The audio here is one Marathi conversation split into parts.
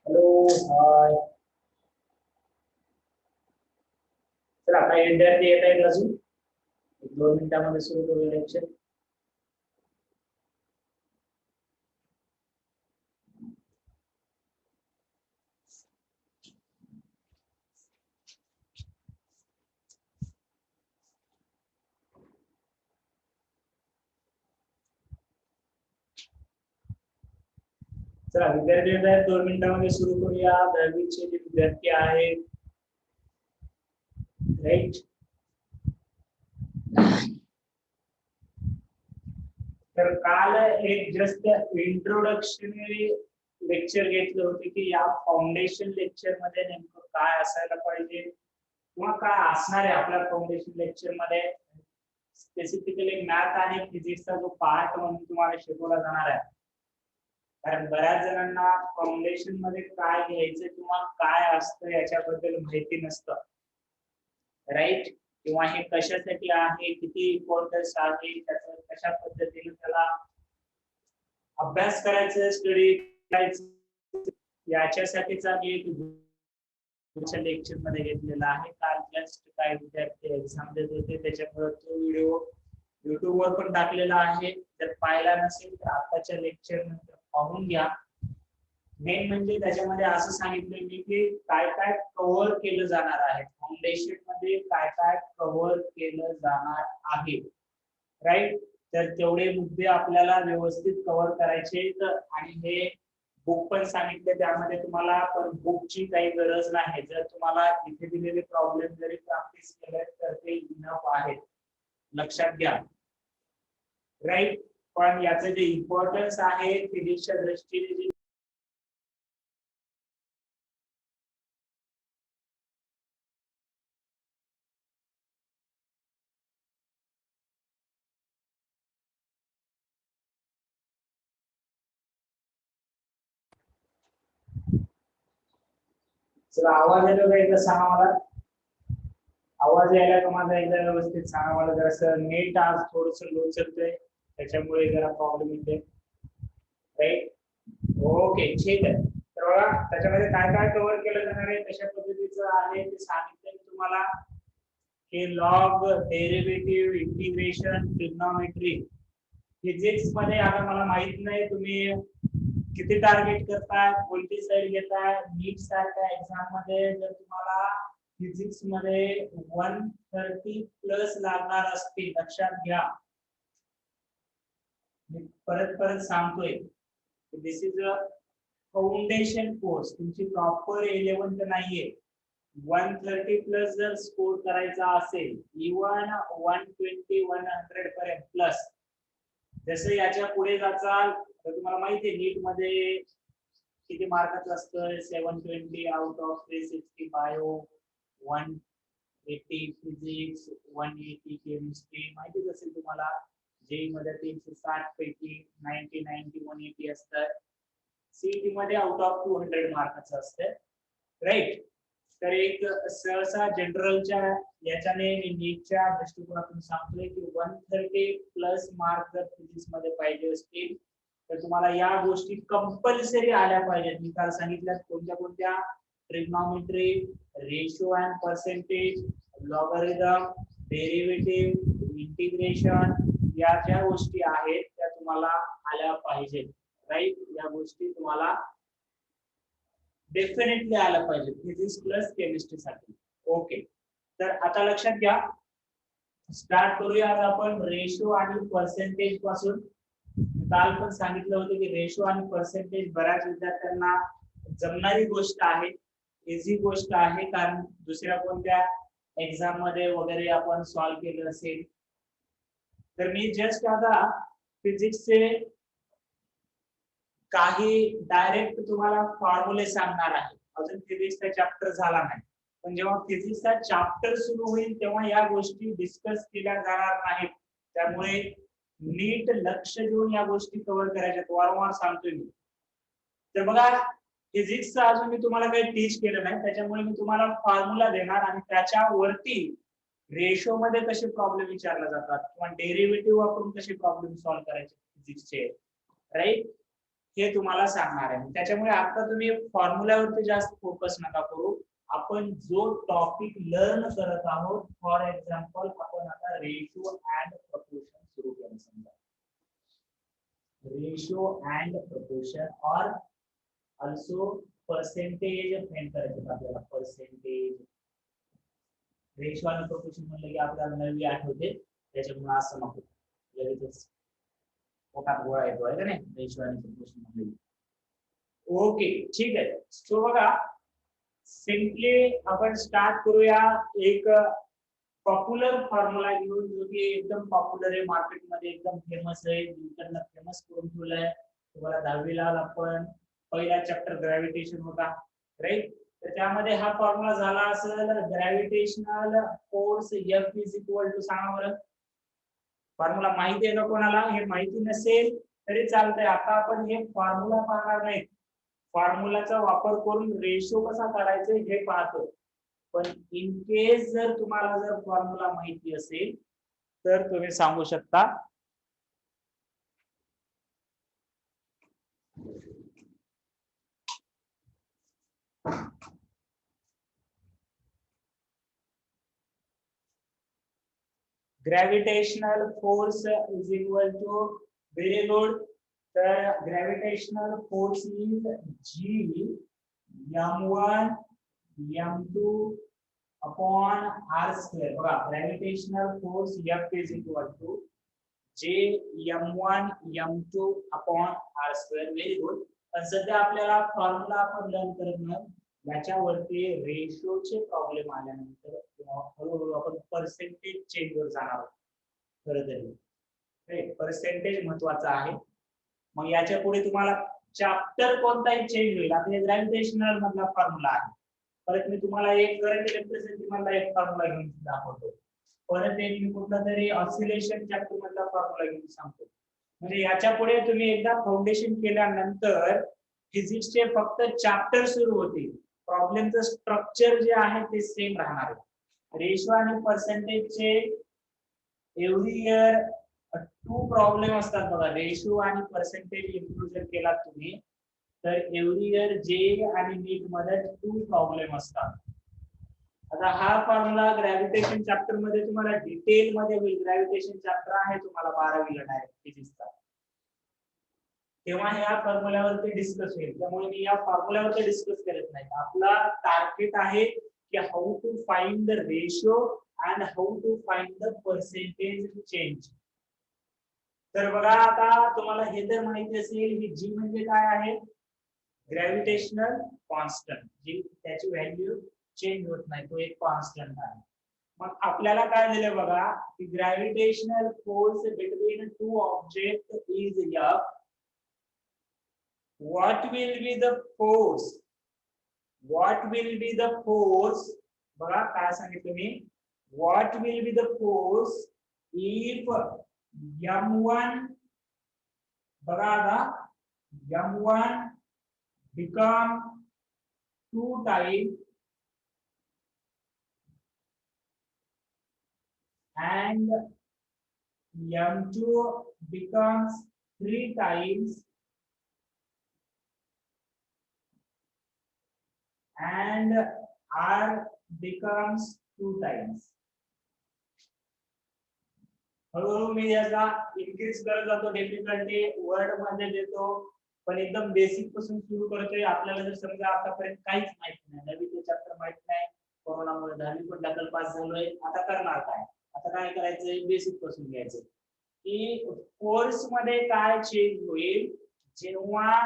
Hello hi. चला आता विद्यार्थी येत आहेत अजून 1-2 मिनिटांमध्ये सुरू करूया लेक्चर. चला विद्यार्थी येत आहेत 2 मिनिटांमध्ये सुरू करूया. 10वीचे जे विद्यार्थी आहेत राईट. तर काल एक जस्ट इंट्रोडक्शनरी लेक्चर घेतलं होते की या फाउंडेशन लेक्चर मध्ये नेमकं काय असायला पाहिजे किंवा काय असणार आहे आपल्या फाउंडेशन लेक्चर मध्ये. स्पेसिफिकली मॅथ आणि फिजिक्सचा जो पार्ट म्हणून तुम्हाला शिकवला जाणार आहे. कारण बऱ्याच जणांना फाउंडेशन मध्ये काय घ्यायचं किंवा काय असतं याच्याबद्दल माहिती नसतं राईट. किंवा हे कशासाठी आहे, किती इम्पॉर्टन्स आहे, त्याचं कशा पद्धतीने त्याला अभ्यास करायचं, स्टडी करायचं, याच्यासाठीचा मी एक लेक्चर मध्ये घेतलेला आहे. काल जस्ट काय विद्यार्थी एक्झाम देत होते त्याच्यामुळे तो व्हिडिओ युट्यूब वर पण टाकलेला आहे. जर पाहिला नसेल तर आताच्या लेक्चर नंतर पाहून घ्या. मेन म्हणजे त्याच्यामध्ये असं सांगितलं मी की काय काय कव्हर केलं जाणार आहे, फाउंडेशन मध्ये काय काय कव्हर केलं जाणार आहे राईट. तर तेवढे मुद्दे आपल्याला व्यवस्थित कव्हर करायचे. आणि हे बुक पण सांगितले त्यामध्ये तुम्हाला पण बुकची काही गरज नाही. जर तुम्हाला इथे दिलेले प्रॉब्लेम जरी प्रॅक्टिस केले तर ते इनफ आहेत, लक्षात घ्या राईट. पण याचं जे इम्पॉर्टन्स आहे फिजिक्सच्या दृष्टीने जे चला आवाज येतो का एकदा सांगा मला. आवाज यायला का माझा एकदा व्यवस्थित सांगा मला. जरासं नेट आज थोडस लो चलतंय त्याच्यामुळे जरा प्रॉब्लेम येते राईट. ओके ठीक आहे. तर बघा त्याच्यामध्ये काय काय कव्हर केलं जाणार आहे कशा पद्धतीचं आहे ते सांगितलं तुम्हाला. हे log, derivative, integration, trigonometry. Physics मध्ये आता मला माहित नाही तुम्ही किती टार्गेट करताय, कोणती साईड घेताय. नीट सारख्या एक्झाम मध्ये जर तुम्हाला फिजिक्स मध्ये 130 प्लस लागणार असतील, लक्षात घ्या. मी परत परत सांगतोय दिस इज अ फाउंडेशन कोर्स, तुमची प्रॉपर 11th नाहीये. 130 प्लस जर स्कोर करायचा असेल, इवन 120-100 पर्यंत प्लस, जसं याच्या पुढे जाचाल तर तुम्हाला माहिती आहे नीट मध्ये किती मार्काचं असतं. 720 out of 360 bio, 180 physics, 180 chemistry, माहितीच असेल तुम्हाला. जेई मध्ये 360 पैकी 90-180 असतात. सीईटी मध्ये आउट ऑफ 200 मार्काचं असतं राईट. तर एक सहसा जनरलच्या याच्याने नीटच्या दृष्टिकोनातून सांगतोय की 130 प्लस मार्क जर फिजिक्स मध्ये पाहिजे असतील तर तुम्हाला या गोष्टी कंपल्सरी आल्या पाहिजेत. मी काल सांगितल्यात कोणत्या कोणत्या trigonometry, ratio and percentage, logarithm, derivative, integration, या ज्या गोष्टी आहेत त्या तुम्हाला आल्या पाहिजेत. राईट, या गोष्टी तुम्हाला डेफिनेटली आलं पाहिजे फिजिक्स प्लस केमिस्ट्री साठी. ओके, तर आता लक्षात घ्या, स्टार्ट करूया आज आपण रेशो आणि पर्सेंटेज पासून. काल पण सांगितलं होतं की रेशो आणि पर्सेंटेज बऱ्याच विद्यार्थ्यांना जमणारी गोष्ट आहे, इझी गोष्ट आहे, कारण दुसऱ्या कोणत्या एक्झाम मध्ये वगैरे आपण सॉल्व्ह केलं असेल. तर मी जस्ट आता फिजिक्सचे काही डायरेक्ट तुम्हाला फॉर्म्युले सांगणार आहे. अजून फिजिक्सचा चॅप्टर झाला नाही, पण जेव्हा फिजिक्सचा चॅप्टर सुरू होईल तेव्हा या गोष्टी डिस्कस केल्या जाणार नाहीत. त्यामुळे नीट लक्ष देऊन या गोष्टी कव्हर करायच्या, वारंवार सांगतोय मी. तर बघा, फिजिक्सचं अजून मी तुम्हाला काही टीच केलं नाही, त्याच्यामुळे मी तुम्हाला फॉर्म्युला देणार आणि त्याच्यावरती रेशो मध्ये कसे प्रॉब्लेम विचारले जातात किंवा डेरिव्हेटिव्ह वापरून कसे प्रॉब्लेम सॉल्व्ह करायचे फिजिक्सचे, राईट, हे तुम्हाला सांगणार आहे. त्याच्यामुळे आता तुम्ही फॉर्म्युल्यावरती जास्त फोकस नका करू. आपण जो टॉपिक लर्न करत आहोत, फॉर एक्झाम्पल आपण आता रेशिओ अँड प्रपोर्शन सुरू केलं. समजा रेशिओ अँड प्रपोर्शन और ऑल्सो पर्सेंटेज फाइंड करायचे आपल्याला. पर्सेंटेज, रेशिओ आणि प्रपोर्शन म्हणलं की आपल्याला नवी आठवते, त्याच्यामुळे असं नको लगेच पोटात गोळा येतो आहे का नाही रेशिओ आणि प्रपोर्शन म्हणलं. ओके, ठीक आहे. सो बघा, सिंपली आपण स्टार्ट करूया एक पॉप्युलर फॉर्म्युला घेऊन, जो की एकदम पॉप्युलर आहे मार्केटमध्ये, एकदम फेमस आहे, न्यूटनने फेमस करून ठेवलाय. तुम्हाला 10वी ला आपण पहिला चॅप्टर ग्रॅव्हिटेशन होता, राईट. तर त्यामध्ये हा फॉर्म्युला झाला असेल, gravitational force F is equal to, सांगा बरं फॉर्म्युला माहिती आहे का कोणाला? हे माहिती नसेल तरी चालतंय, आता आपण हे फॉर्म्युला पाहणार नाही, फॉर्म्युलाचा वापर करून रेशो कसा काढायचा हे पाहतो. पण इन केस जर तुम्हाला जर फॉर्म्युला माहिती असेल तर तुम्ही सांगू शकता. Gravitational force is equal to, very good, तर gravitational force is G m1 m2 upon r square. बघा, gravitational force F is equal to J m1 m2 upon r square. Very good. पण सध्या आपल्याला फॉर्म्युला आपण लर्न करत नाही, याच्यावरती रेशोचे प्रॉब्लेम आल्यानंतर हळूहळू आपण पर्सेंटेज चेंज वर जाणार आहोत. खरं तरी पर्सेंटेज महत्वाचा आहे. मग याच्या पुढे तुम्हाला चॅप्टर कोणताही चेंज होईल. आता ग्रॅव्हिटेशनल मधला फॉर्म्युला आहे, परत मी तुम्हाला एक करंट इलेक्ट्रिसिटी मधला एक फॉर्म्युला घेऊन दाखवतो, परत एक मी कुठला तरी ऑसिलेशन चॅप्टर मधला फॉर्म्युला घेऊन सांगतो. म्हणजे याच्या पुढे तुम्ही एकदा फाउंडेशन केल्यानंतर फिजिक्सचे फक्त चॅप्टर सुरू होतील, प्रॉब्लेमचं स्ट्रक्चर जे आहे ते सेम राहणार आहे. रेशो आणि पर्सेंटेजचे एव्हरी इयर 2 प्रॉब्लेम असतात बघा. रेशो आणि पर्सेंटेज इम्प्रूव्ह जर केला तुम्ही तर एव्हरी इयर जे आणि नीट मध्ये 2 प्रॉब्लेम असतात. आता हा फॉर्म्युला ग्रॅव्हिटेशन चॅप्टर मध्ये तुम्हाला डिटेल मध्ये होईल. ग्रॅव्हिटेशन चॅप्टर आहे तुम्हाला 12वी ला डायरेक्ट फिजिक्सचा, तेव्हा ह्या फॉर्म्युल्यावरती डिस्कस होईल. त्यामुळे मी या फॉर्म्युल्यावरती डिस्कस करत नाही. आपला टार्गेट आहे की how to find the ratio and how to find the percentage change. तर बघा, आता तुम्हाला हे तर माहिती असेल की जी म्हणजे काय आहे, ग्रॅव्हिटेशनल कॉन्स्टंट, जी त्याची व्हॅल्यू चेंज होत नाही, तो एक कॉन्स्टंट आहे. मग आपल्याला काय दिलं बघा, की gravitational force between 2 object is F. What will be the force? What will be the force? बघा काय सांगितलं मी, what will be the force if m1, बघा आता m1 become 2 times and m2 becomes 3 times and r becomes 2 times. हळूहळू मी याचा इनक्रीज करत जातो, डिफिकल्टी वर्ड मध्ये देतो, पण एकदम बेसिक पासून सुरू करतोय. आपल्याला जर समजा आतापर्यंत काहीच माहित नाही, नवीन चॅप्टर माहित नाही, कोरोनामुळे 10वी पण दाखल पास झालोय, आता करणार काय? आता काय करायचंय, बेसिक पासून घ्यायचं की कोर्स मध्ये काय चेंज होईल जेव्हा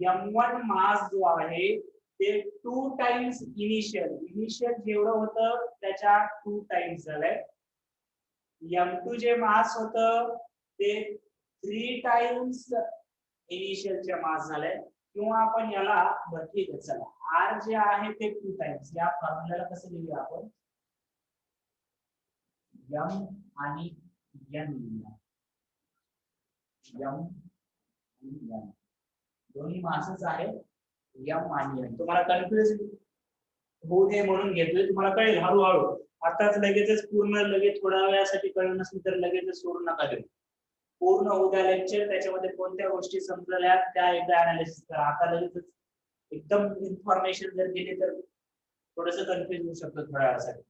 m1 मास जो आहे ते 2 टाइम्स इनिशियल जेवढं होतं त्याच्या 2 टाइम्स झालंय. m2 जे मास होतं ते 3 टाइम्स इनिशियलच्या मास झालंय, किंवा आपण याला ठीक आहे चला r जे आहे ते 2 टाइम्स, या फॉर्म्युल्याला कसं लिहूया आपण, m आणि n लिहूया. m आणि n दोन्ही मासच आहे, m आणि n. तुम्हाला कन्फ्युज होऊ नये म्हणून घेतोय, तुम्हाला कळेल हळूहळू. आताच लगेचच पूर्ण लगेच थोड्या वेळासाठी कळलं नसेल तर लगेचच सोडून नका देऊ. पूर्ण उद्या लेक्चर, त्याच्यामध्ये कोणत्या गोष्टी समजल्या त्या एकदा अनालिसिस करा. आता लगेचच एकदम इन्फॉर्मेशन जर दिली तर थोडस कन्फ्युज होऊ शकतं थोड्या वेळासाठी.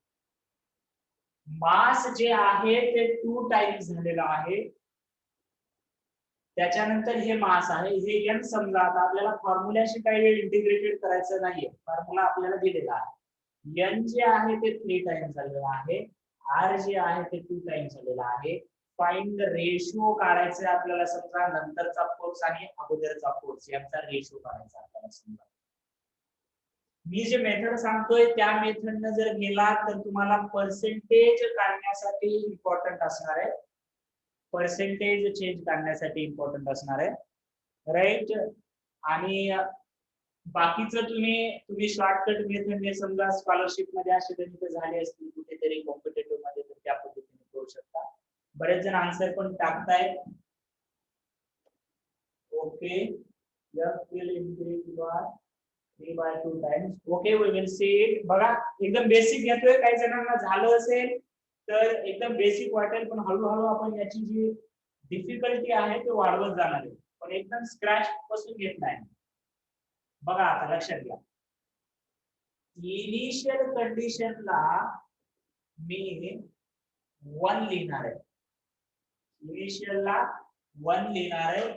मास जे आहे ते 2 टाइम्स झालेलं आहे, त्याच्यानंतर हे मास आहे, हे n समजा. आता आपल्याला फॉर्म्युल्याशी काही इंटिग्रेटेड करायचं नाहीये, फॉर्म्युला आपल्याला दिलेला आहे. n जे आहे ते 3 टाइम्स झालेलं आहे, r जे आहे ते 2 टाइम्स झालेलं आहे. फाइंड रेशो काढायचा आपल्याला, समजा नंतरचा फोर्स आणि अगोदरचा फोर्स यांचा रेशो काढायचा आपल्याला. समजा मी जे मेथड सांगतोय त्या मेथडने जर गेला तर तुम्हाला पर्सेंटेज काढण्यासाठी इम्पॉर्टंट असणार आहे, पर्सेंटेज चेंज करण्यासाठी इम्पॉर्टंट असणार आहे, राईट. आणि बाकीचं तुम्ही शॉर्टकट मेथडने समजा स्कॉलरशिप मध्ये असे गणित झाले असतील कुठेतरी कॉम्पिटेटिव्ह मध्ये, तर त्या पद्धतीने करू शकता. बरेच जण आन्सर पण टाकतायत. Okay, f will increase by 3/2 times. Okay, we will see it. बघा एकदम बेसिक घेतोय, काही जणांना झालं असेल तर एकदम बेसिक वाटेल, पण हळूहळू आपण याची जी डिफिकल्टी आहे ते वाढवत जाणार आहे, पण एकदम स्क्रॅच पासून घेत नाही. बघा आता लक्षात घ्या, इनिशियल कंडिशनला मी 1 लिहिणार आहे, इनिशियलला 1 लिहिणार आहे,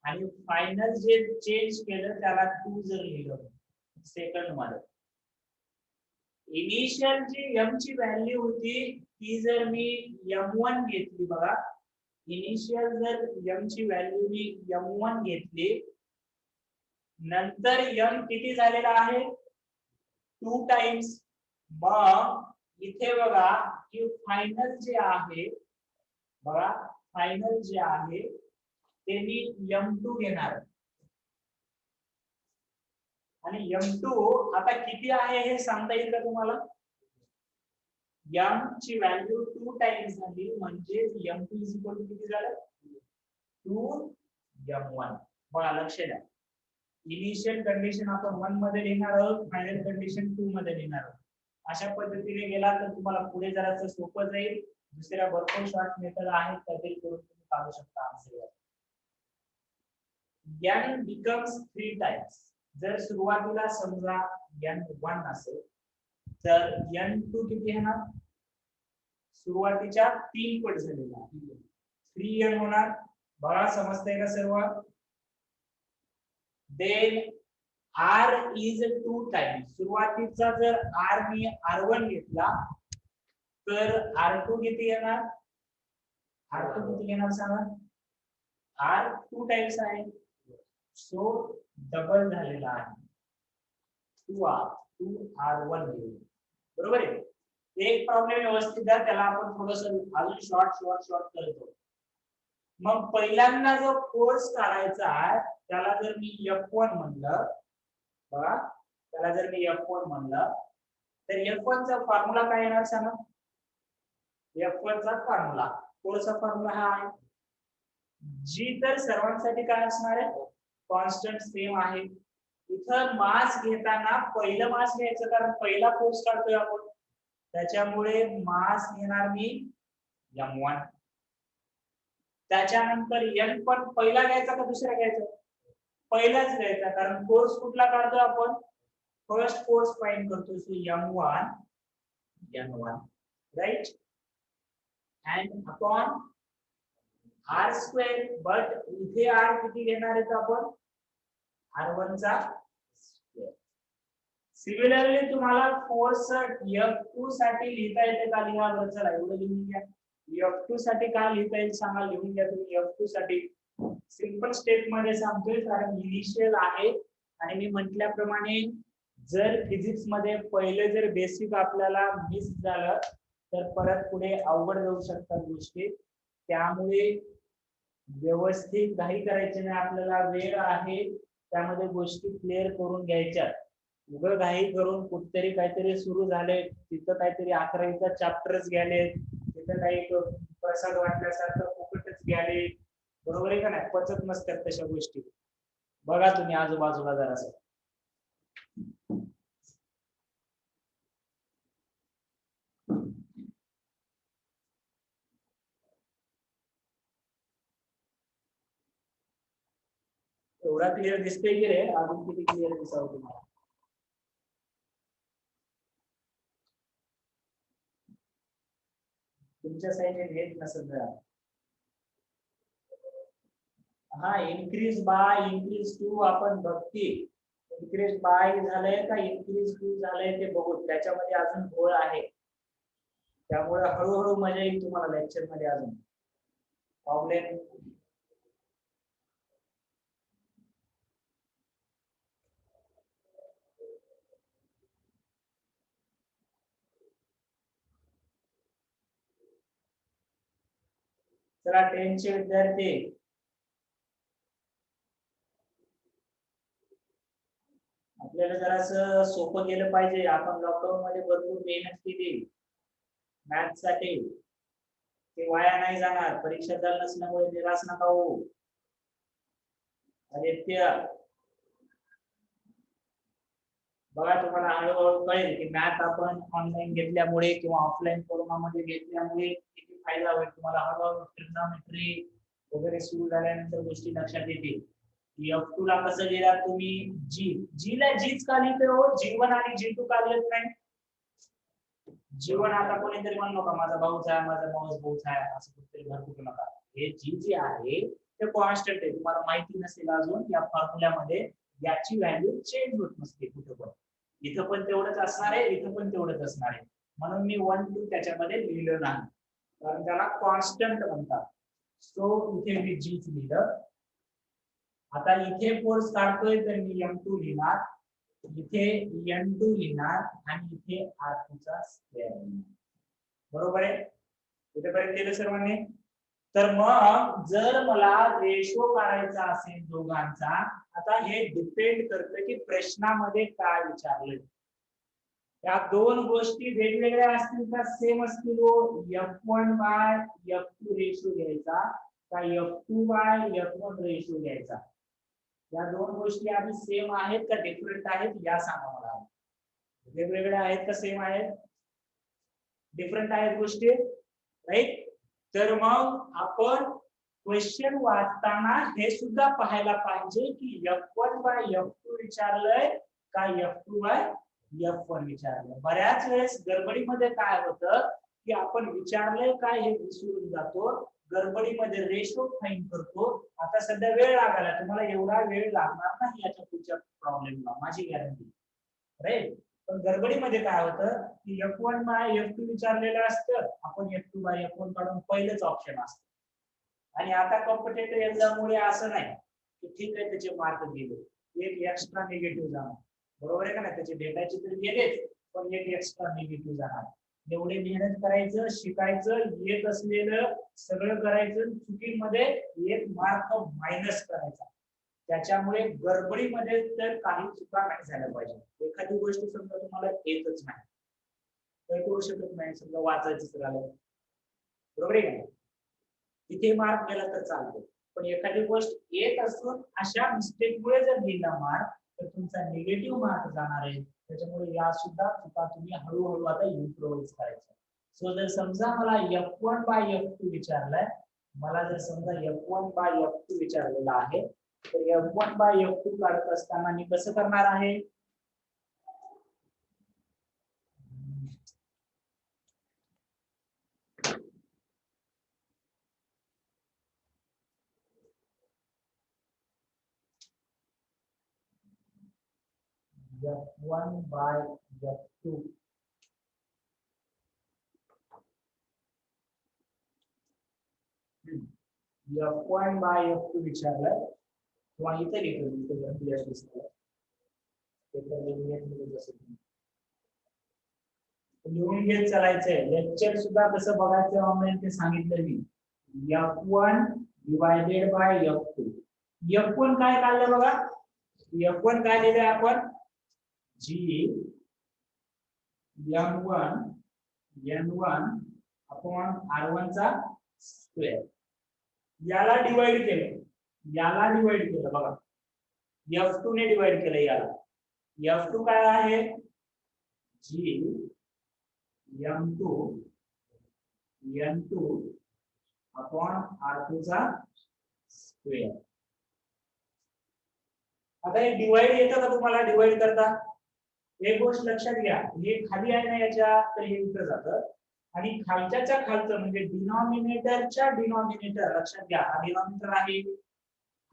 आणि फायनल जे चेंज केलं त्याला 2 जर लिहिलं सेकंड मध्ये. इनिशियल जी m ची व्हॅल्यू होती ती जर मी m1 घेतली, बघा इनिशियल जर m ची व्हॅल्यू मी m1 घेतली, नंतर m किती झालेला आहे 2 टाइम्स, मग इथे बघा की फायनल जे आहे, बघा फायनल जे आहे ते मी m2 घेणार, आणि m2 आता किती आहे हे सांगता येईल का तुम्हाला? m ची व्हॅल्यू 2 टाइम्स झाली, म्हणजे m2 किती झालं 2m1. बघा लक्ष द्या, इनिशियल कंडिशन आपण 1 मध्ये लिहिणार आहोत, फायनल कंडिशन 2 मध्ये लिहिणार आहोत. अशा पद्धतीने गेला तर तुम्हाला पुढे जरासं सोपं जाईल. दुसऱ्या भरपूर शॉर्ट मेथड आहेत त्यातील करून तुम्ही काढू शकता आन्सर. n becomes 3 times. जर सुरुवातीला समजा n1 असेल तर n2 किती येणार, सुरुवातीच्या 3 पट झालेला 3n होणार. बघा समजतंय का सर्व? Then r is 2 times. सुरुवातीचा जर r मी r1 घेतला तर r2 किती येणार, r2 किती येणार सांगा, r 2 टाइम्स आहे, सो डबल झालेला आहे 2r1 बरोबर आहे. एक प्रॉब्लेम व्यवस्थित द्या, त्याला आपण थोडंसं अजून शॉर्ट करतो. मग पहिल्यांदा जो फोर्स काढायचा आहे त्याला जर मी F1 म्हणलं, बघा त्याला जर मी F1 म्हणलं तर F1 चा फॉर्म्युला काय येणार सांगा, F1 चा फॉर्म्युला, फोर्सचा फॉर्म्युला हा आहे, जी तर सर्वांसाठी काय असणार आहे, कॉन्स्टंट सेम आहे. इथं मास घेताना पहिलं मास घ्यायचं, कारण पहिला फोर्स काढतोय आपण, त्याच्यामुळे मास घेणार मी M1. त्याच्यानंतर N पण पहिला घ्यायचा का दुसरा घ्यायचा? पहिलाच घ्यायचा, कारण फोर्स कुठला काढतो आपण? फर्स्ट फोर्स फाइंड करतो. So M1 N1 right and upon R square, but इथे R किती घेणार आहेत आपण? R1 चा स्क्वेअर. सिमिलरली तुम्हाला फोर्स F2 साठी लिहिता येते का? लिहा बरं, चला एवढं लिहून घ्या. F2 साठी काय लिहिता येईल सांगा, लिहून घ्या तुम्ही. F2 साठी सिंपल स्टेप मध्ये सांगतोय, कारण इनिशियल आहे आणि मी म्हटल्याप्रमाणे जर फिजिक्स मध्ये पहिले जर बेसिक आपल्याला मिस झालं तर परत पुढे अवघड जाऊ शकतात गोष्टी. त्यामुळे व्यवस्थित घाई करायची नाही, आपल्याला वेळ आहे त्यामध्ये गोष्टी क्लिअर करून घ्यायच्या. उघड घाई करून कुठतरी काहीतरी सुरू झाले, तिथं काहीतरी 11वीचा चॅप्टरच गेले, तिथं काही प्रसाद वाटल्यासारखं फुकटच गेले, बरोबर आहे का नाही? पचत नसतात तशा गोष्टी. बघा तुम्ही आजूबाजूला जरासं. एवढा क्लिअर दिसतोय की रे? अजून किती क्लिअर दिसावं तुम्हाला? तुमच्या साईडने नेट नसेल तर हा, इन्क्रीज बाय इन्क्रीज टू आपण बघते. इन्क्रीज बाय झालंय का इन्क्रीज टू झालंय ते बघू. त्याच्यामध्ये अजून घोळ आहे, त्यामुळे हळूहळू मजा येईल तुम्हाला लेक्चर मध्ये. अजून प्रॉब्लेम चला 10चे विद्यार्थी, आपल्याला जरासं सोपं केलं पाहिजे. आपण लॉकडाऊन मध्ये भरपूर मेहनत केली मॅथ्स साठी, ते वाया नाही जाणार. परीक्षा झाली नसल्यामुळे निराश नका होऊ. आदित्य बघा, तुम्हाला हळूहळू कळेल की मॅथ आपण ऑनलाईन घेतल्यामुळे किंवा ऑफलाईन कोरोनामध्ये घेतल्यामुळे किती फायदा होईल तुम्हाला. हळूहळू ट्रिग्नोमेट्री वगैरे सुरू झाल्यानंतर गोष्टी लक्षात येतील. F2 ला कसं लिहिला तुम्ही? जी ला जीच का लिहिते हो? G1 आणि G2 का लिहित नाही? G1 आता कोणीतरी म्हणलो का माझा भाऊच आहे, माझा मावस भाऊच आहे, असं कुठेतरी भरपूर नका. हे जी जे आहे ते कॉन्स्टंट आहे. तुम्हाला माहिती नसेल अजून, या फॉर्म्युल्यामध्ये याची व्हॅल्यू चेंज होत नसते कुठे पण. इथं पण तेवढंच असणार आहे, इथं पण तेवढंच असणार आहे. म्हणून मी 1 2 त्याच्यामध्ये लिहिलं नाही, कारण त्याला कॉन्स्टंट म्हणतात. सो इथे मी जीच लिहिलं. आता इथे फोर्स काढतोय तर मी M2 लिहिणार, इथे N2 लिहिणार आणि इथे R2 चा स्क्वेअर लिहिणार. बरोबर आहे? इथेपर्यंत केलं सर्वांनी? तर मग जर मला रेशो काढायचा असेल दोघांचा, आता हे डिपेंड करतं की प्रश्नामध्ये काय विचारलंय. या दोन गोष्टी वेगवेगळ्या असतील का सेम असतील? F1 बाय F2 रेशो घ्यायचा का F2 बाय F1 रेशो घ्यायचा? या दोन गोष्टी आधी सेम आहेत का डिफरंट आहेत या सांगा मला. वेगवेगळ्या आहेत का सेम आहेत? डिफरंट आहेत गोष्टी, राईट? तर मग आपण क्वेश्चन वाचताना हे सुद्धा पाहायला पाहिजे की F1 बाय F2 विचारलंय का F2 बाय F1 विचारलंय. बऱ्याच वेळेस गडबडीमध्ये काय होतं की आपण विचारलंय काय हे विसरून जातो, गडबडीमध्ये रेशो फाइंड करतो. आता सध्या वेळ लागायला, तुम्हाला एवढा वेळ लागणार नाही याच्या पुढच्या प्रॉब्लेमला, माझी गॅरंटी, राईट? पण गडबडीमध्ये काय होतं की F1 बाय F2 विचारलेलं असतं, आपण F2 बाय F1 काढून पहिलेच ऑप्शन असतं. आणि आता कॉम्पिटेटिव्ह एक्झाममुळे असं नाही की ठीक आहे त्याचे मार्क गेले, एक एक्स्ट्रा निगेटिव्ह जाणार. बरोबर आहे का नाही? त्याचे भेटायचे तर गेलेच, पण एक एक्स्ट्रा निगेटिव्ह जाणार. एवढे मेहनत करायचं, शिकायचं, येत असलेलं सगळं करायचं, चुकीमध्ये एक मार्क मायनस करायचा. त्याच्यामुळे गडबडीमध्ये तर काही चुका नाही झाल्या पाहिजे. एखादी गोष्ट समजा तुम्हाला येतच नाही, तर करू शकत नाही, समजा वाचायचं राहिलं, बरोबर आहे का? तिथे मार्क गेला तर चालतो. पण एखादी गोष्ट येत असून अशा मिस्टेकमुळे जर गेला मार्क तर तुमचा निगेटिव्ह मार्क जाणार आहे. त्याच्यामुळे या सुद्धा चुका तुम्ही हळूहळू आता इम्प्रोव्हाइज करायच्या. सो जर समजा मला F1 बाय F2 विचारलाय, मला जर समजा F1 बाय F2 विचारलेला आहे, तर F1 बाय F2 काढत असताना मी कसं करणार आहे? F1 by F2 F1 by F2 विचारलंय, किंवा इथे लिहितो लिहून घेत चालायचंय. लेक्चर सुद्धा कसं बघायचं ऑनलाईन ते सांगितलं मी. F1 divided by F2. F1 काय काढलं बघा, F1 काय लिहिलंय आपण, G M1 N1 upon R1 चा स्क्वेअर. याला डिवाइड केलं, याला डिवाइड केलं बघा, F2 ने डिवाइड केलं याला. F2 काय आहे, G M2 N2 upon R2 चा स्क्वेअर. आता हे डिवाइड येतं का तुम्हाला, डिवाइड करता? एक गोष्ट लक्षात घ्या, हे खाली आहे ना याच्या, तर हे इथं जातं, आणि खालच्याच्या खालचं म्हणजे डिनॉमिनेटरच्या डिनॉमिनेटर, लक्षात घ्या हा डिनॉमिनेटर आहे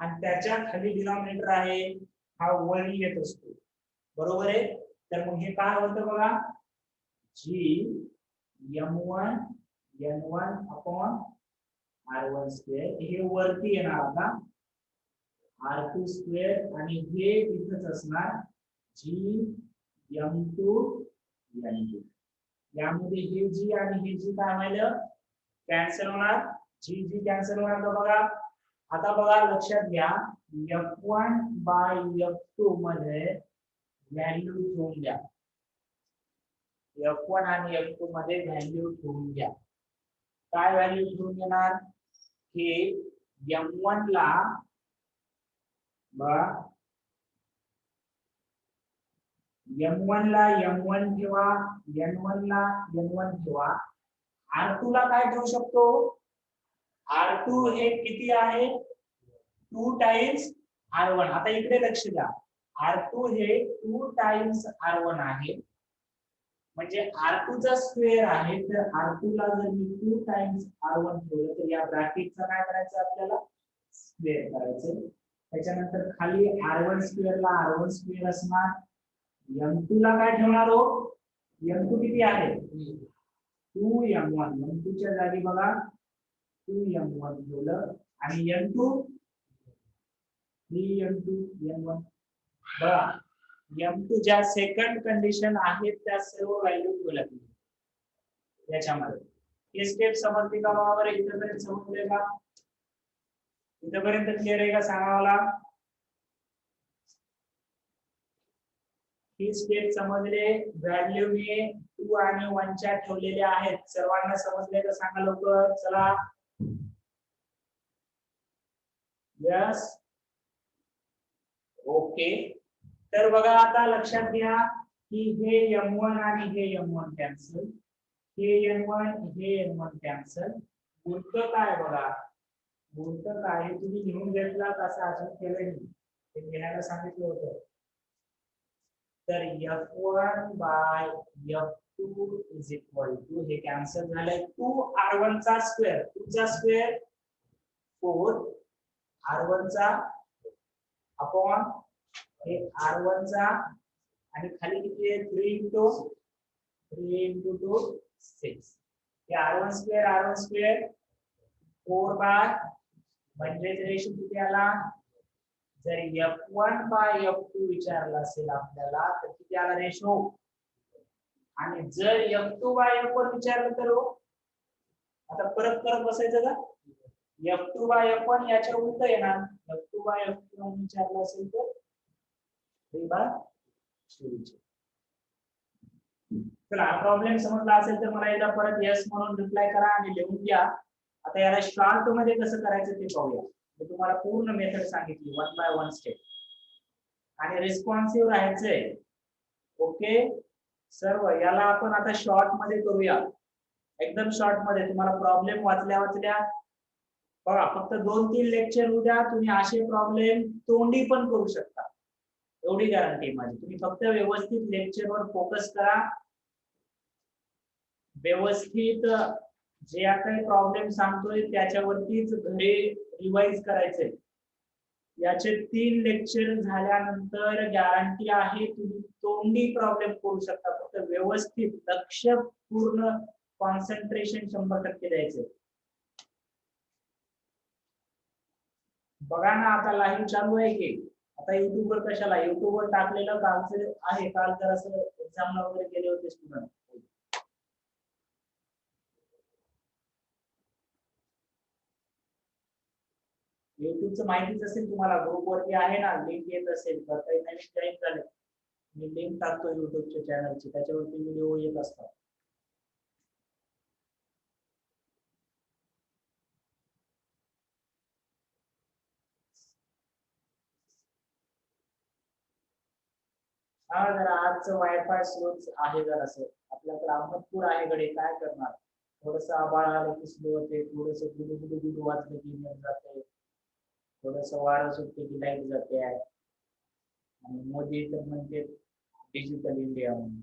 आणि त्याच्या खाली डिनॉमिनेटर आहे, हा वरी येत असतो, बरोबर आहे. तर मग हे काय होतं बघा, G M1 N1 upon R1 square, हे वरती येणार आता R2 स्क्वेअर, आणि हे इथंच असणार G M2 N2. यामध्ये हे G आणि हे G काय व्हायला कॅन्सल होणार, G G कॅन्सल होणार का बघा. आता बघा लक्षात घ्या, F1 बाय F2 मध्ये व्हॅल्यू ठेवून द्या, F1 आणि F2 मध्ये व्हॅल्यू ठेवून घ्या. काय व्हॅल्यू ठेवून घेणार, हे M1 ला बघा, M1 ला M1 ठेवा, N1 ला N1 ठेवा. R2 ला काय ठेवू शकतो, R2 हे किती आहे, 2 टाइम्स R1. आता इकडे लक्ष द्या, R2 हे 2 टाइम्स R1 आहे, म्हणजे R2 चा स्क्वेअर आहे, तर R2 ला जर मी 2 टाइम्स R1 ठेवलं, तर या ब्रॅकेटचा काय करायचं आपल्याला, स्क्वेअर करायचं. त्याच्यानंतर खाली R1 स्क्वेअर ला R1 स्क्वेअर असणार. M2 ला काय ठेवणार हो, M2 किती आहे, 2M1, M2 च्या जागी बघा 2M1 ठेवलं, आणि N2 3M2 N1. बघा M2 ज्या सेकंड कंडिशन आहेत त्या सर्व व्हॅल्यू ठेवल्या याच्यामध्ये. हे स्टेप समजते का बरोबर, इथपर्यंत समजले का, इथपर्यंत क्लिअर आहे का सांगा मला. ही स्टेप समजले, व्हॅल्यू मी 2 आणि 1 च्या ठेवलेल्या आहेत, सर्वांना समजले का सांगा लवकर, चला. Yes, okay. तर बघा आता लक्षात घ्या की हे M1 आणि हे M1 कॅन्सल, हे N1 हे N1 कॅन्सल. उरतं काय बघा, उरतं काय तुम्ही लिहून घेतला असं अजून केलं नाही, ते लिहायला सांगितलं होतं. तर F1 by F2 is equal to, हे कॅन्सल झालंय, 2R1 चा स्क्वेअर, 2 चा स्क्वेअर 4, R1 चा अपॉन हे R1 चा, आणि खाली किती आहे 3 into 2 6. हे R1 स्क्वेअर 4 बाय, म्हणजे रेशो किती आला, जर F1 बाय F2 विचारला असेल आपल्याला तर किती आला रेशो, आणि जर F2 बाय F1 विचारलं तर आता परत करत बसायचं का, F2 बाय F1 याच्या उलट येणार, F2 बाय F1 विचारलं असेल तर 3 बाय 2. चला प्रॉब्लेम समजला असेल तर मला एकदा परत यस म्हणून रिप्लाय करा आणि लिहून घ्या. आता याला शॉर्ट मध्ये कसं करायचं ते पाहूया. मी तुम्हाला पूर्ण मेथड सांगितली 1 बाय 1 स्टेप, आणि रिस्पॉन्सिव्ह राहायचंय. ओके सर्व, याला आपण आता शॉर्ट मध्ये करूया. एकदम शॉर्ट मध्ये तुम्हाला प्रॉब्लेम वाचल्या वाचल्या बघा, फक्त 2-3 लेक्चर उद्या तुम्ही असे प्रॉब्लेम तोंडी पण करू शकता, एवढी गॅरंटी माझी. तुम्ही फक्त व्यवस्थित लेक्चरवर फोकस करा, व्यवस्थित जे काही प्रॉब्लेम सांगतोय त्याच्यावरतीच घरी रिवाइज करायचंय. याचे 3 लेक्चर झाल्यानंतर गॅरंटी आहे तुम्ही तोंडी प्रॉब्लेम करू शकता, फक्त व्यवस्थित लक्ष पूर्ण कॉन्सन्ट्रेशन 100% द्यायचं. बघा ना, आता लाईव्ह चालू आहे की आता युट्यूबवर कशाला, युट्यूबवर टाकलेलं कालचं आहे, काल तर असं एक्झाम वगैरे केले होते स्टुडंट. युट्यूबचं माहितीच असेल तुम्हाला, ग्रुपवरती आहे ना, लिंक येत असेल तर काही नवीन जॉईन झालं मी लिंक टाकतो युट्यूबच्या चॅनलची, त्याच्यावरती व्हिडिओ येत असतात. हा, जरा आजचं वायफाय स्लोच आहे, जरासं आपल्याकडे अहमदपूर आहे कडे, काय करणार. थोडस आभाळ आलं की स्लो होते, थोडस गुडू गुडू गुडू वाजलं की नेट जाते, थोडस वारं सुटते की लाईट जाते आहे. आणि मोदी तर म्हणते डिजिटल इंडिया म्हणून,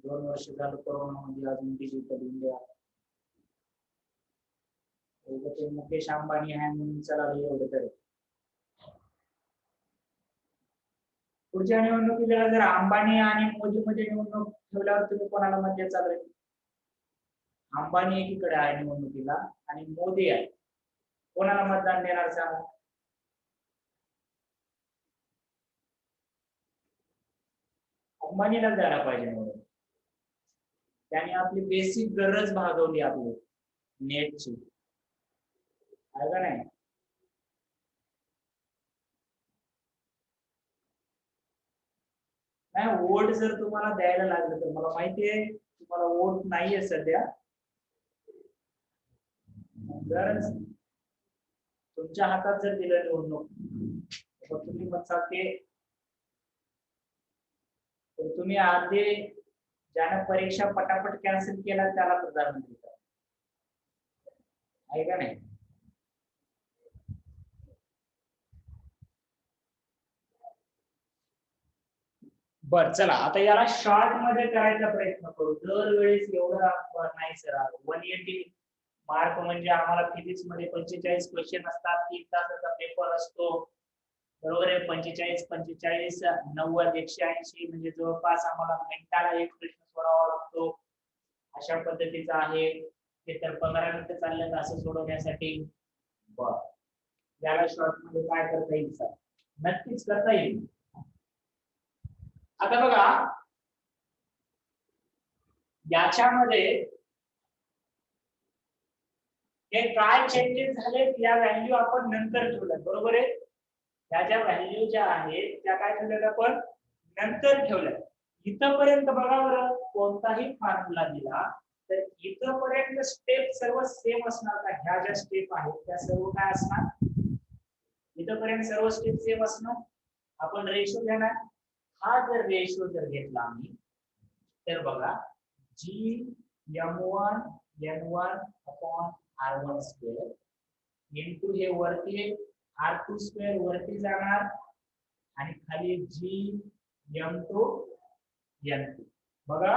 2 वर्ष झालं कोरोनामध्ये अजून डिजिटल इंडिया. ते मुकेश अंबानी आहे म्हणून चला एवढं तरी. पुढच्या निवडणुकीला जर अंबानी आणि मोदी मध्ये निवडणूक ठेवल्यावर तुम्ही कोणाला मत द्याल? अंबानी एकीकडे आहे निवडणुकीला आणि मोदी आहे, कोणाला मतदान देणार सांगा? अंबानीला द्यायला पाहिजे म्हणून, त्याने आपली बेसिक गरज भागवली आपली नेटची, आहे का नाही? नाही, वोट जर तुम्हाला द्यायला लागलं तर मला माहिती आहे तुम्हाला वोट नाहीये सध्या, जर तुमच्या हातात जर दिलं निवडणूक तर तुम्ही म्हणता की तर तुम्ही आधी ज्यानं परीक्षा पटापट कॅन्सल केला त्याला प्रधानमंत्री करा, आहे का नाही? बर, चला आता याला शॉर्ट मध्ये करायचा प्रयत्न करू. दरवेळेस एवढं नाही सर, 180 मार्क म्हणजे आम्हाला फिजिक्स मध्ये 45 क्वेश्चन असतात, 3 तासाचा पेपर असतो, बरोबर आहे. 45 45 90 180 म्हणजे जवळपास आम्हाला मिनिटाला एक प्रश्न सोडवावा लागतो, अशा पद्धतीचा आहे. ते तर 15 मिनिटं चालल्यात असं सोडवण्यासाठी. बर, याला शॉर्ट मध्ये काय करता येईल सर? नक्कीच करता येईल. आता बघा, याच्यामध्ये हे काय चेंजेस झाले या व्हॅल्यू आपण नंतर ठेवल्या, बरोबर आहे. या ज्या व्हॅल्यू ज्या आहेत त्या काय ठेवल्यात आपण नंतर ठेवल्या. इथपर्यंत बघा बरं, कोणताही फॉर्म्युला दिला तर इथपर्यंत स्टेप सर्व सेम असणार का? ह्या ज्या स्टेप आहेत त्या सर्व काय असणार? इथपर्यंत सर्व स्टेप सेम असणार. आपण रेशो घेणार, हा जर रेशो जर घेतला आम्ही तर बघा, gm1n1 upon r1 square into हे वरती r2 स्क्वेअर वरती जाणार आणि खाली gm2 n2. बघा,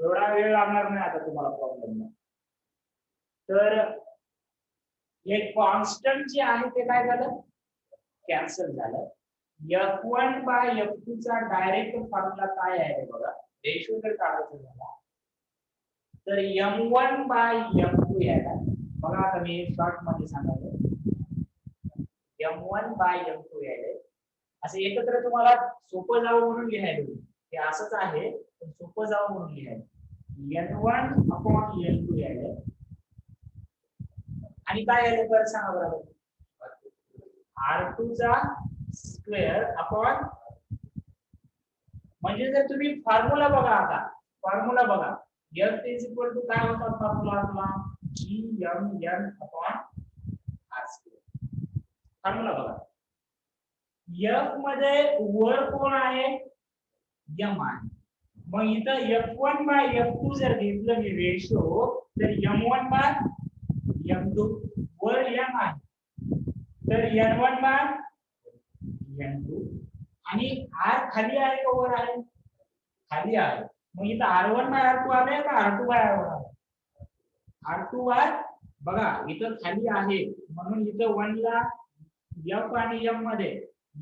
एवढा वेळ लागणार नाही आता तुम्हाला प्रॉब्लेम नाही. तर हे कॉन्स्टंट जे आहे ते काय झालं? कॅन्सल झालं. f1 बाय f2 चा डायरेक्ट फॉर्म्युला काय आहे बघा, रेशो जर काढायचा झाला तर m1 बाय m2 यायला बघा. आता मी शॉर्ट मध्ये सांगायचं, m1 बाय m2 यायला असं एकत्र तुम्हाला सोपं जावं म्हणून लिहायला, हे असंच आहे पण सोपं जावं म्हणून लिहायला, n1 अपॉन n2 यायला. आणि काय यायला बरं सांगा बरोबर, r2 चा स्क्वेअर अपॉन, म्हणजे जर तुम्ही फॉर्म्युला बघा, आता फॉर्म्युला बघा, f इज इक्वल टू काय होता फॉर्म्युला आपला, gmn upon r square. Formula बघा, f मध्ये वर कोण आहे? m आहे, मग इथं F1 बाय F2 जर घेतलं मी रेशो तर M1 बाय M2 वर M आहे तर N1 बाय N2 आणि R खाली आहे का वर आहे खाली आहे मग इथं R1 बाय R2 आले का R2 बाय R1 आले R2 बाय बघा इथं खाली आहे म्हणून इथं 1 ला F आणि M मध्ये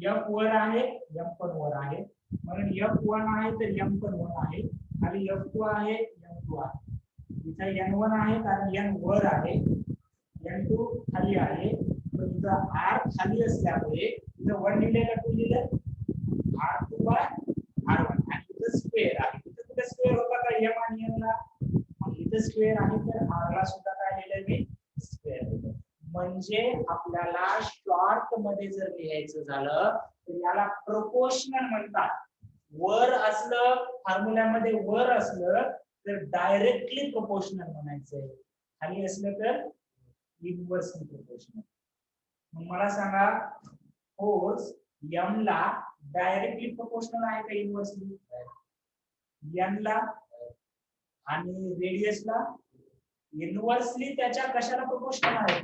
F वर आहे M पण वर आहे म्हणून F1 आहे तर M पण 1 आहे आणि F2 आहे M2 आहे इथं N1 आहे कारण N वर आहे N2 खाली आहे पण इथं R खाली असल्यामुळे इथं 1 लिहिले का 2 लिहिले R2 बाय R1 आणि इथं स्क्वेअर आहे इथं कुठे स्क्वेअर होता का M आणि N ला मग इथं स्क्वेअर आहे तर R ला सुद्धा काय लिहिलं मी स्क्वेअर लिहिलं म्हणजे आपल्याला शॉर्ट मध्ये जर लिहायचं झालं तर याला प्रोपोर्शनल म्हणतात वर असलं फॉर्म्युल्यामध्ये वर असलं तर डायरेक्टली प्रोपोर्शनल म्हणायचंय खाली असलं तर इनव्हर्सली प्रोपोर्शनल मग मला सांगा फोर्स M ला डायरेक्टली प्रोपोर्शनल आहे का इनव्हर्सली N ला आणि रेडियस ला इनव्हर्सली त्याच्या कशाला प्रोपोर्शनल आहे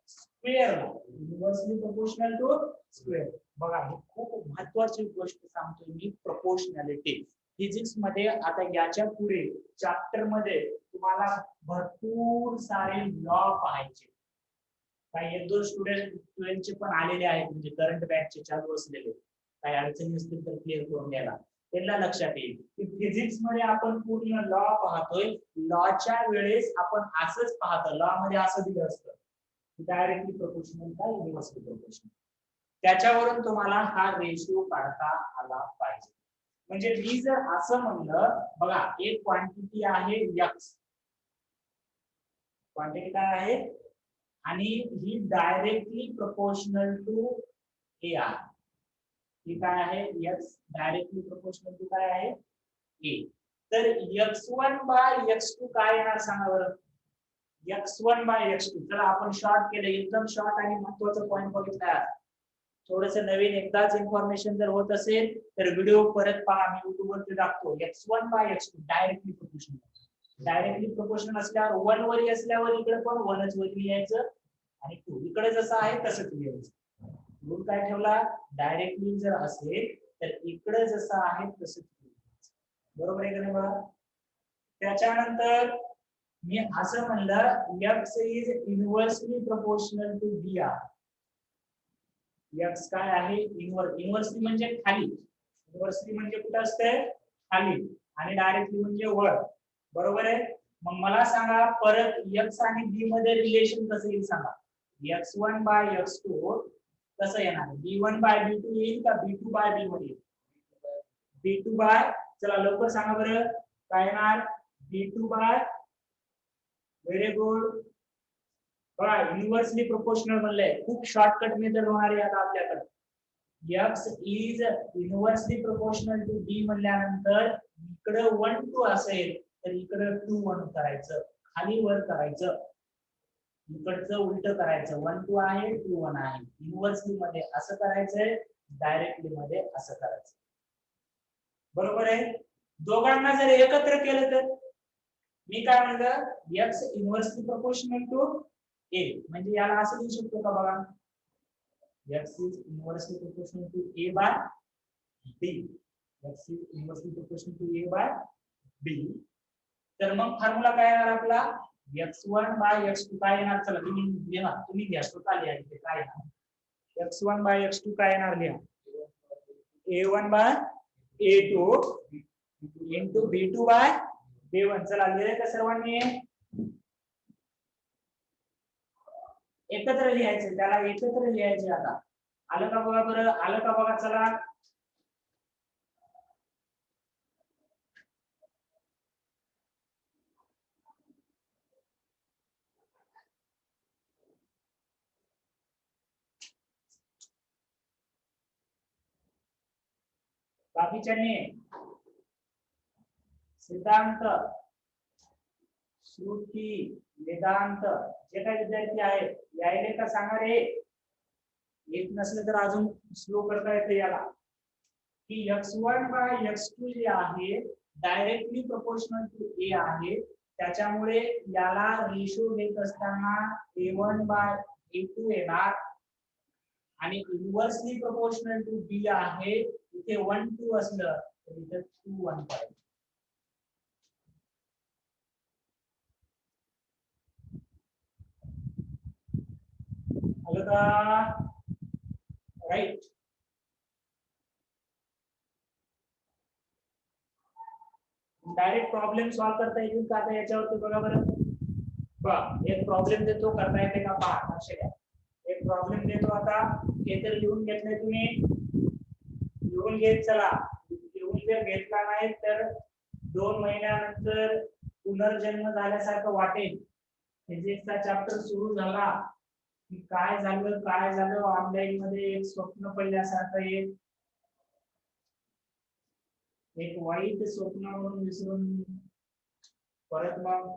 स्क्वेअर ला इनव्हर्सली प्रोपोर्शनल टू स्क्वेअर बघा ही खूप महत्त्वाची गोष्ट सांगतोय मी प्रोपोर्शनॅलिटी फिजिक्स मध्ये आता याच्या पुढे चॅप्टर मध्ये तुम्हाला भरपूर सारे लॉ पाहायचे काही एक दोन स्टुडंट 12चे पण आलेले आहेत म्हणजे करंट बॅचचे चालू असलेले काही अडचणी असतील तर क्लिअर करून द्यायला त्यांना लक्षात येईल की फिजिक्स मध्ये आपण पूर्ण लॉ पाहतोय लॉच्या वेळेस आपण असंच पाहतो लॉ मध्ये असं दिलं असतं डायरेक्टली प्रोपोर्शनल का इनव्हर्सली प्रोपोर्शनल त्याच्यावरून तुम्हाला हा रेशिओ काढता आला पाहिजे म्हणजे मी जर असं म्हणलं बघा एक क्वांटिटी आहे x क्वांटिटी काय आहे आणि ही डायरेक्टली प्रोपोर्शनल टू ए आहे ही काय आहे x डायरेक्टली प्रोपोर्शनल टू काय आहे a तर x1 बाय x2 काय येणार सांगा बरं x1 बाय x2 चला आपण शॉर्ट केलं एकदम शॉर्ट आणि महत्त्वाचं पॉइंट बघितला थोडस नवीन एकदाच इन्फॉर्मेशन जर होत असेल तर व्हिडिओ परत पहा मी YouTube वरती टाकतो x1 bye x2 directly proportional असल्यावर 1 वरी असल्यावर इकडे पण 1च वरी लिहायचं आणि 2 इकडे जसं आहे तसंच लिहायचं रूल काय ठेवला डायरेक्टली जर असेल तर इकडे जसं आहे तसंच लिहायचं बरोबर आहे का नाही बघा त्याच्यानंतर मी असं म्हणलं x is inversely proportional to b x काय आहे इनव्हर्सली म्हणजे खाली इनव्हर्सली म्हणजे कुठं असते खाली आणि डायरेक्टली म्हणजे वर बरोबर आहे मग मला सांगा परत x आणि b मध्ये रिलेशन कसं येईल सांगा x1 बाय x2 कसं येणार b1 बाय b2 येईल का b2 बाय b1 येईल b2 बाय चला लवकर सांगा बरं काय येणार b2 बाय व्हेरी गुड बघा इनव्हर्सली प्रोपोर्शनल म्हणलंय खूप शॉर्टकट मेथड होणार आहे आता आपल्याकडे x is inversely proportional to b म्हणल्यानंतर इकडे 1 2 असेल तर इकडे 2 1 करायचं खाली वर करायचं इकडचं उलट करायचं 1 2 आहे 2 1 आहे इनव्हर्सली मध्ये असं करायचंय डायरेक्टली मध्ये असं करायचं बरोबर आहे दोघांना जर एकत्र केलं तर मी काय म्हणलं x inversely proportional to a म्हणजे याला असं लिहू शकतो का बघा x is inversely proportional to a by b x is inversely proportional to a by b तर मग फॉर्म्युला काय येणार आपला x1 बाय x2 काय येणार चला तुम्ही लिहा तुम्ही घ्या स्वतः लिहा इथे काय येणार x1 बाय x2 काय येणार लिहा a1 bye a2 into b2 bye b1 चला लिहिले का सर्वांनी एकत्र लिहायचे त्याला एकत्र लिहायचे आता आलं का बघा बरं आलं का बघा चला बाकीच्यांनी सिद्धांत श्रुती वेदांत जे काही विद्यार्थी आहेत यायले का सांगा रे येत नसलं तर अजून स्लो करता येते याला की x1 बाय x2 जे आहे डायरेक्टली प्रोपोर्शनल टू ए आहे, त्याच्यामुळे याला रेशो घेत असताना A1/A2 येणार आणि इन्व्हर्सली प्रोपोर्शनल टू बी आहे, इथे 1:2 असलं तर इथे 2:1 पाहिजे. आलं का? राईट. डायरेक्ट प्रॉब्लेम सॉल्व करता येईल का आता याच्यावरती बघा बरं. एक प्रॉब्लेम देतो, करता येते का पहा. लक्ष द्या. एक प्रॉब्लेम देतो आता, हे तर लिहून घेतलंय तुम्ही, लिहून घेत चला. लिहून जर घेतला नाही तर 2 महिन्यानंतर पुनर्जन्म झाल्यासारखं वाटेल. फिजिक्सचा चॅप्टर सुरू झाला की काय झालं ऑनलाईन मध्ये एक स्वप्न पडल्यासारखं एक वाईट स्वप्न म्हणून विसरून परत मग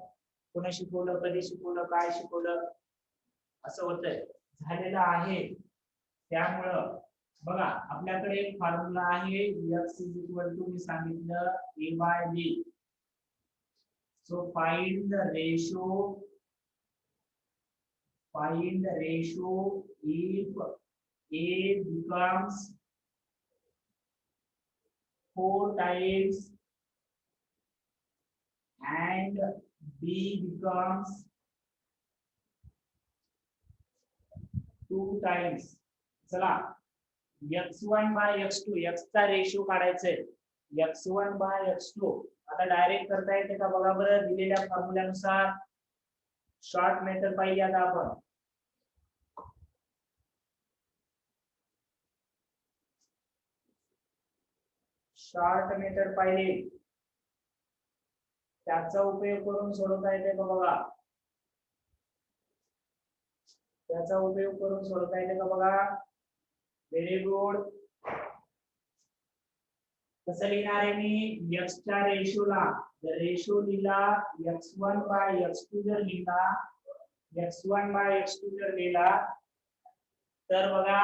कोणी शिकवलं, कधी शिकवलं, काय शिकवलं असं होतंय, झालेलं आहे. त्यामुळं बघा आपल्याकडे एक फॉर्म्युला आहे, x मी सांगितलं A/B. So find the ratio if A becomes 4 times and B becomes 2 times. चला x1/x2 x चा रेशो काढायचा आहे. x1/x2 आता डायरेक्ट करता येते का बघा बरं. दिलेल्या फॉर्म्युल्यानुसार शॉर्ट मेथड पाहिजे आता आपण. शॉर्ट मेथड पाहिजे, त्याचा उपयोग करून सोडवता येते का बघा. त्याचा उपयोग करून सोडवता येते का बघा. Very good. कसं लिहिणार आहे मी, x च्या रेशोला जर रेशो लिहिला x1/x2 जर लिहिला, x1/x2 जर लिहिला तर बघा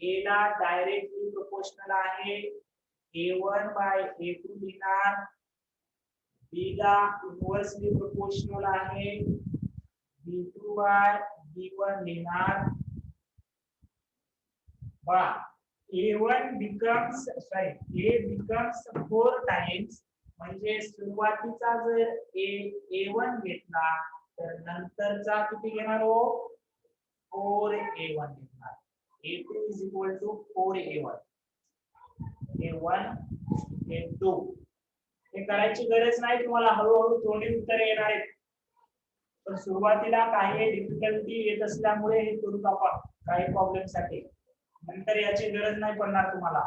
A ला डायरेक्टली प्रोपोर्शनल आहे, A1/A2 लिहिणार. B ला इन्व्हर्सली प्रोपोर्शनल आहे, B2/B1 लिहिणार. बघा A1 becomes A becomes 4 times, म्हणजे सुरुवातीचा जर A1 घेतला तर नंतरचा किती घेणार हो, 4A1 घेणार. A2 is equal to 4A1. A1 A2 हे करायची गरज नाही तुम्हाला, हळूहळू तोंडी उत्तर येणार आहेत. पण सुरुवातीला काही डिफिकल्टी येत असल्यामुळे हे करू आपण काही प्रॉब्लेम साठी, नंतर याची गरज नाही पडणार तुम्हाला.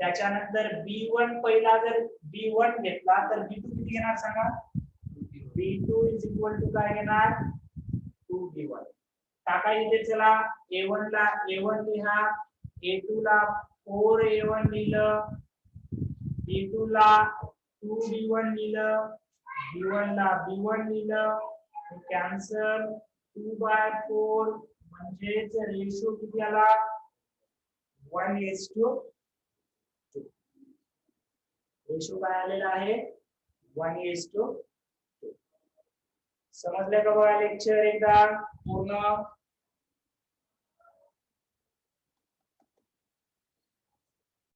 त्याच्यानंतर B1 पहिला जर B1 घेतला तर B2 किती घेणार सांगा. B2 is equal to काय घेणार, 2B1. टाका इथे चला. A1 ला A1 लिहा, A2 ला 4A1 लिहिलं, B2 ला 2B1 लिहिलं, B1 ला B1 लिहिलं. कॅन्सल 2/4 म्हणजेच रेशो किती आला, 1:2. रेशो काय आलेला आहे, 1:2. समजलं का बघा लेक्चर एकदा पूर्ण.